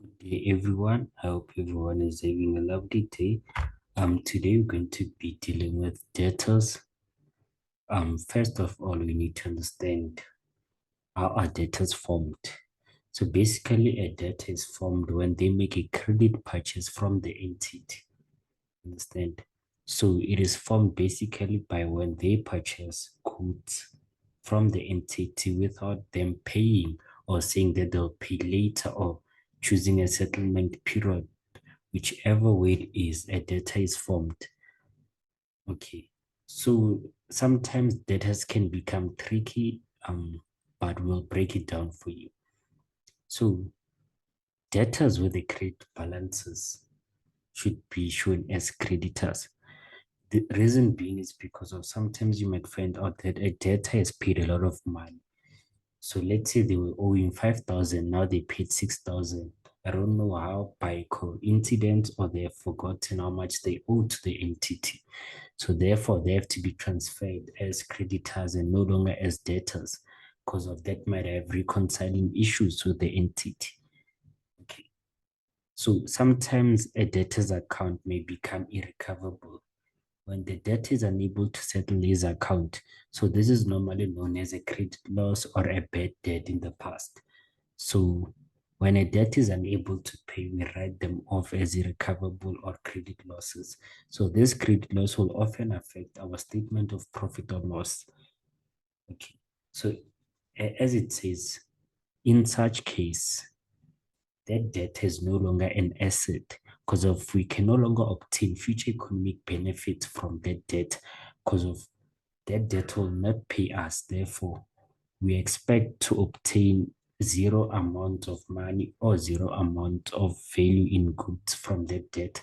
Good day, everyone. I hope everyone is having a lovely day. Today we're going to be dealing with debtors. First of all, we need to understand how are debtors formed. So basically, a debtor is formed when they make a credit purchase from the entity. Understand? So it is formed basically by when they purchase goods from the entity without them paying or saying that they'll pay later or choosing a settlement period. Whichever way it is, a debtor is formed. Okay. So sometimes debtors can become tricky, but we'll break it down for you. So debtors with the credit balances should be shown as creditors. The reason being is because of sometimes you might find out that a debtor has paid a lot of money. So let's say they were owing 5,000, now they paid 6,000. I don't know how by coincidence or they have forgotten how much they owe to the entity. So therefore, they have to be transferred as creditors and no longer as debtors. Because of that might have reconciling issues with the entity. Okay. So sometimes a debtor's account may become irrecoverable when the debtor is unable to settle his account. So this is normally known as a credit loss or a bad debt in the past. So when a debt is unable to pay, we write them off as irrecoverable or credit losses. So this credit loss will often affect our statement of profit or loss. Okay. So as it says, in such case, that debt is no longer an asset because of we can no longer obtain future economic benefits from that debt because of that debt will not pay us. Therefore, we expect to obtain zero amount of money or zero amount of value in goods from that debt.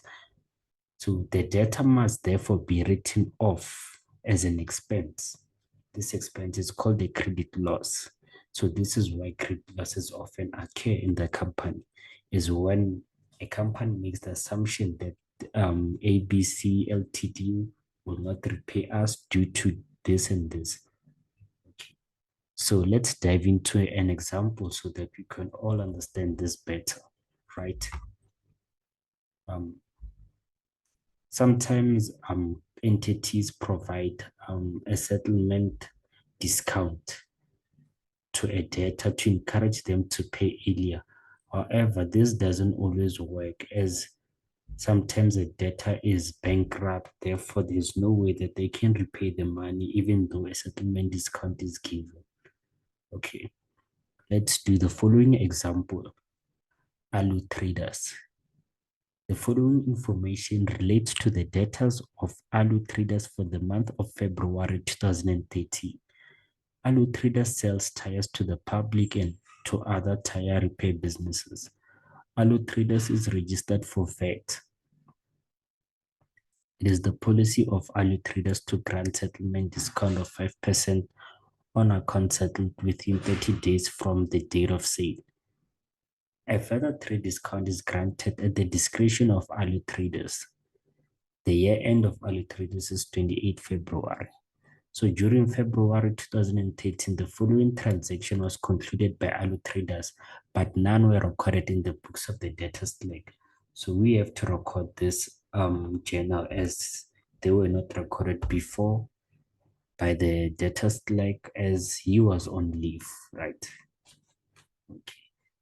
So the debtor must therefore be written off as an expense. This expense is called a credit loss. So this is why credit losses often occur in the company, is when a company makes the assumption that ABC Ltd will not repay us due to this and this. Okay. So let's dive into an example so that we can all understand this better, right? Um, Sometimes entities provide a settlement discount to a debtor to encourage them to pay earlier. However, this doesn't always work as sometimes a debtor is bankrupt, therefore there's no way that they can repay the money even though a settlement discount is given. Okay, let's do the following example. Alu traders. The following information relates to the debtors of Alu Traders for the month of February 2013. Alu Traders sells tires to the public and to other tire repair businesses. Alu Traders is registered for VAT. It is the policy of Alu Traders to grant settlement discount of 5% on account settled within 30 days from the date of sale. A further trade discount is granted at the discretion of Alu Traders. The year end of Alu Traders is 28 February. So during February 2013, the following transaction was concluded by Alu Traders, but none were recorded in the books of the debtors leg. So we have to record this journal as they were not recorded before by the debtors leg as he was on leave, right? Okay.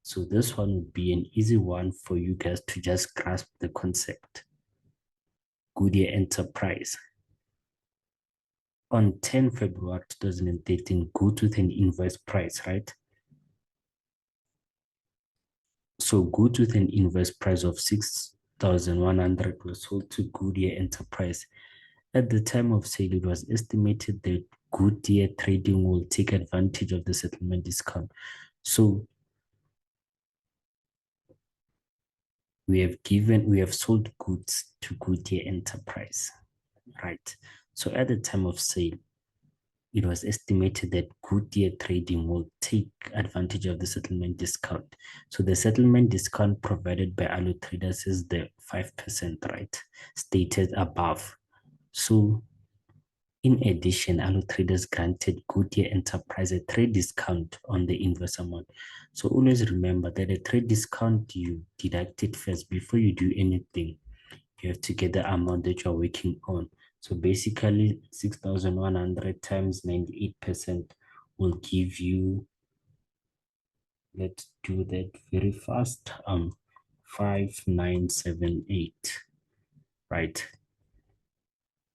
So this one would be an easy one for you guys to just grasp the concept. Goodyear Enterprise. On 10 February 2013, goods with an invoice price, right? So goods with an invoice price of 6,100 were sold to Goodyear Enterprise. At the time of sale, it was estimated that Goodyear Trading will take advantage of the settlement discount. So we have sold goods to Goodyear Enterprise, right? So at the time of sale, it was estimated that Goodyear Trading will take advantage of the settlement discount. So the settlement discount provided by Alu Traders is the 5%, right? Stated above. So In addition, allo traders granted Goodyear Enterprise a trade discount on the invoice amount. So always remember that a trade discount, you deduct it first before you do anything. You have to get the amount that you're working on. So basically 6,100 times 98% will give you, let's do that very fast, 5978, right?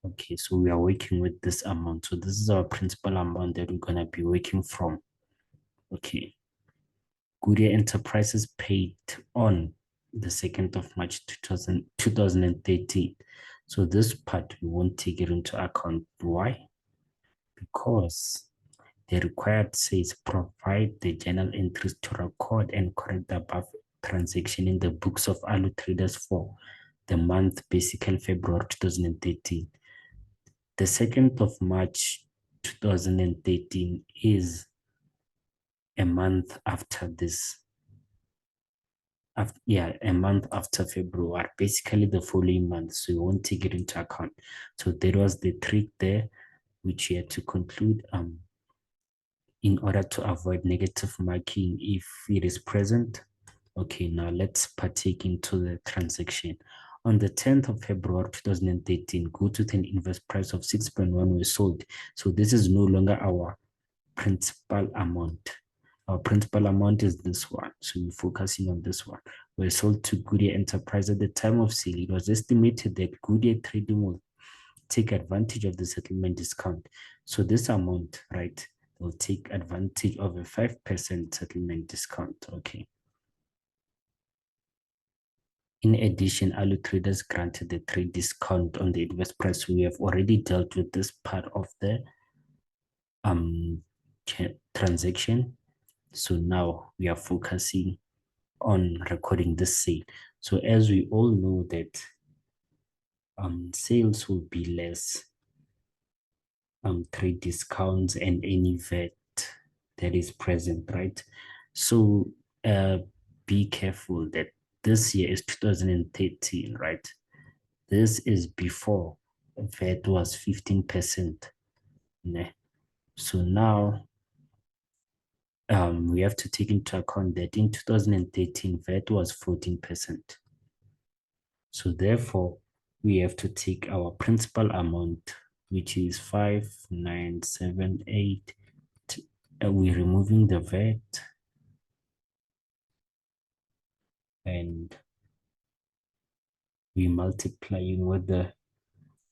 Okay, so we are working with this amount. So this is our principal amount that we're gonna be working from. Okay. Goodyear Enterprises paid on the 2nd of March 2013. So this part, we won't take it into account. Why? Because the required says provide the journal entries to record and correct the above transaction in the books of allo traders for the month basically February 2013. The 2nd of March 2013 is a month after this. A month after February, basically the following month. So you won't take it into account. So there was the trick there, which you had to conclude in order to avoid negative marking if it is present. Okay, now let's partake into the transaction. On the 10th of February 2013, goods with an invoice price of 6.1 were sold. So this is no longer our principal amount. Our principal amount is this one. So we're focusing on this one. We're sold to Goodyear Enterprise at the time of sale. It was estimated that Goodyear Trading will take advantage of the settlement discount. So this amount, right, will take advantage of a 5% settlement discount. Okay. In addition, allo traders granted the trade discount on the invoice price. We have already dealt with this part of the transaction. So now we are focusing on recording the sale. So as we all know that sales will be less trade discounts and any VAT that is present, right? So be careful that this year is 2013, right? This is before VAT was 15%. So now we have to take into account that in 2013, VAT was 14%. So therefore, we have to take our principal amount, which is 5978. We're removing the VAT and we multiplying with the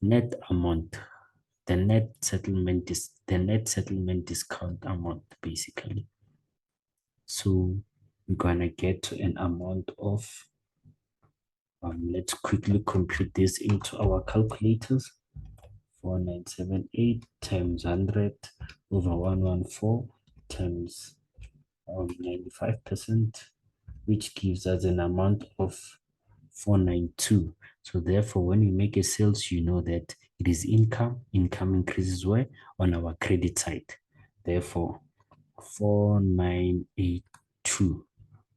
net amount, the net settlement discount amount, basically. So we're gonna get to an amount of let's quickly compute this into our calculators. 4978 times 100 over 114 times 95%, which gives us an amount of 492. So therefore, when we make a sales, you know that it is income. Income increases where? On our credit side. Therefore, 4982.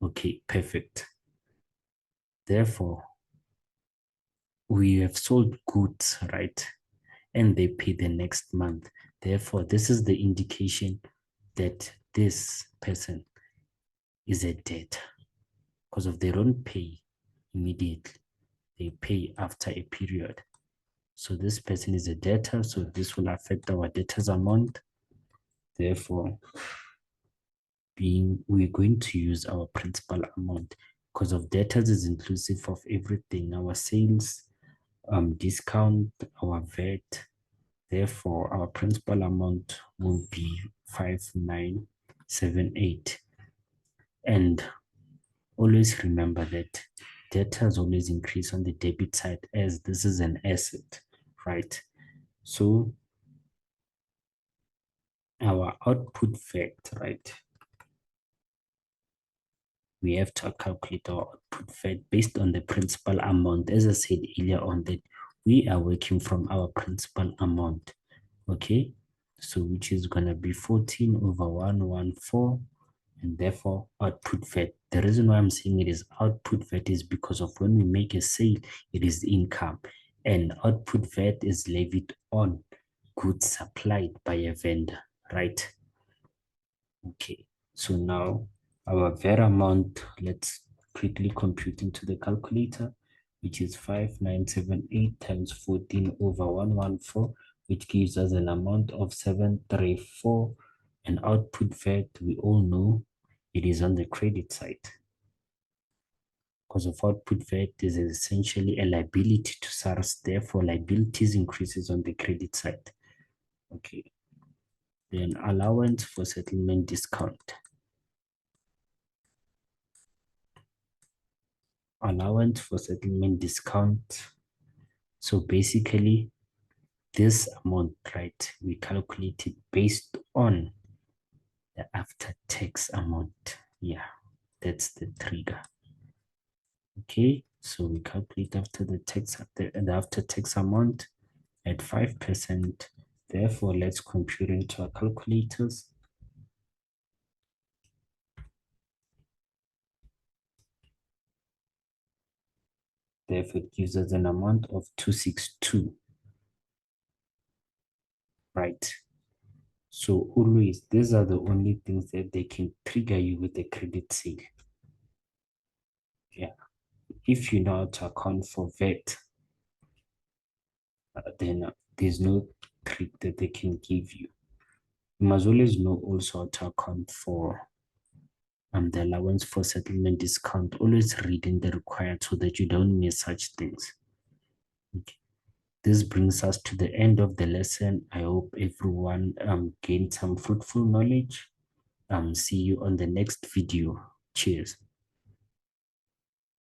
Okay, perfect. Therefore, we have sold goods, right? And they pay the next month. Therefore, this is the indication that this person is a debtor, because if they don't pay immediately, they pay after a period. So this person is a debtor, so this will affect our debtors amount. Therefore, we're going to use our principal amount, because of debtors is inclusive of everything, our sales, discount, our VAT. Therefore, our principal amount will be 5978. And always remember that debtors always increase on the debit side as this is an asset, right? So our output VAT, right? We have to calculate our output VAT based on the principal amount. As I said earlier on, that we are working from our principal amount, okay? So which is gonna be 14 over 114, and therefore output VAT. The reason why I'm saying it is output VAT is because of when we make a sale, it is income, and output VAT is levied on goods supplied by a vendor, right? Okay, so now our VAT amount, let's quickly compute into the calculator, which is 5978 times 14 over 114, which gives us an amount of 734. And output VAT, we all know it is on the credit side. Because of output VAT is essentially a liability to SARS, therefore liabilities increases on the credit side. Okay, then allowance for settlement discount. Allowance for settlement discount. So basically, this amount, right, we calculate it based on the after-tax amount. Yeah, that's the trigger. Okay, so we calculate the after-tax amount at 5%. Therefore, let's compute into our calculators. Therefore, it gives us an amount of 262, right? So always, these are the only things that they can trigger you with a credit sale. Yeah. If you know how to account for VAT, then there's no trick that they can give you. You must always know also how to account for the allowance for settlement discount. Always reading the required so that you don't miss such things. Okay. This brings us to the end of the lesson. I hope everyone gained some fruitful knowledge. See you on the next video. Cheers.